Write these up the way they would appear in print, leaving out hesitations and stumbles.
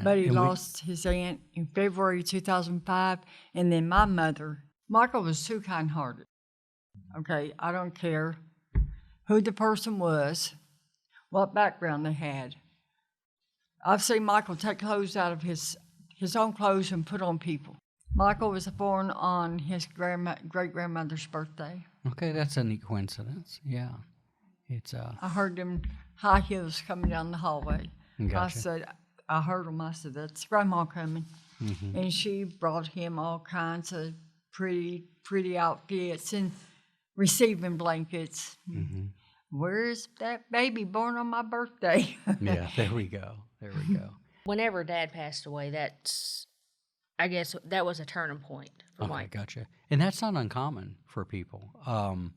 But he lost his aunt in February 2005. And then my mother, Michael was too kind-hearted. Okay, I don't care who the person was, what background they had. I've seen Michael take clothes out of his own clothes and put on people. Michael was born on his great-grandmother's birthday. Okay, that's a neat coincidence. Yeah. I heard them high heels coming down the hallway. Gotcha. I heard them. I said, that's Grandma coming. Mm-hmm. And she brought him all kinds of pretty outfits and receiving blankets. Mm-hmm. Where's that baby born on my birthday? Yeah, there we go. Whenever Dad passed away, I guess that was a turning point for Mike. Gotcha. And that's not uncommon for people. I'm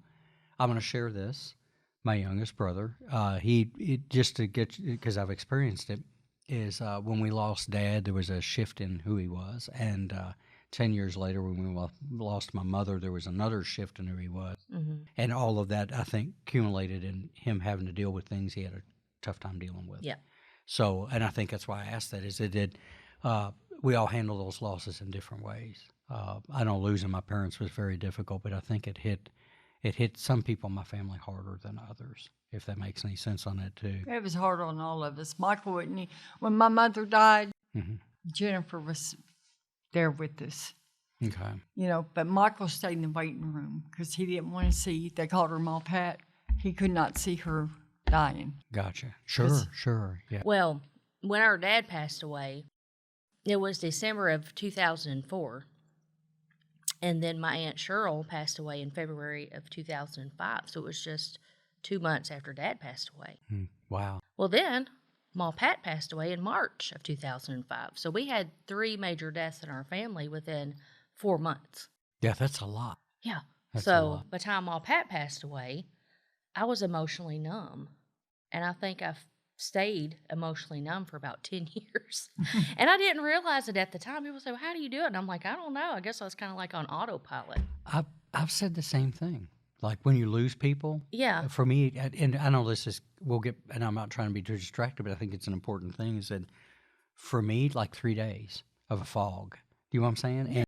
going to share this. My youngest brother, because I've experienced it, is when we lost Dad, there was a shift in who he was. And 10 years later, when we lost my mother, there was another shift in who he was. Mm-hmm. And all of that, I think, accumulated in him having to deal with things he had a tough time dealing with. Yeah. So, and I think that's why I asked that, is we all handle those losses in different ways. I know losing my parents was very difficult, but I think it hit some people in my family harder than others, if that makes any sense on that too. It was hard on all of us. Michael wouldn't. When my mother died, Mm-hmm. Jennifer was there with us. Okay. But Michael stayed in the waiting room because he didn't want to see, they called her Ma Pat. He could not see her dying. Gotcha. Sure. Yeah. Well, when our dad passed away, it was December of 2004. And then my Aunt Cheryl passed away in February of 2005. So it was just 2 months after Dad passed away. Wow. Well, then Ma Pat passed away in March of 2005. So we had 3 major deaths in our family within 4 months. Yeah, that's a lot. Yeah. That's a so lot. by the time Ma Pat passed away, I was emotionally numb. And I think I've stayed emotionally numb for about 10 years. And I didn't realize it at the time. People say, well, how do you do it? And I'm like, I don't know. I guess I was kind of like on autopilot. I've said the same thing. Like when you lose people. Yeah. For me, and I know and I'm not trying to be too distracted, but I think it's an important thing, is that for me, like 3 days of a fog. Do you know what I'm saying?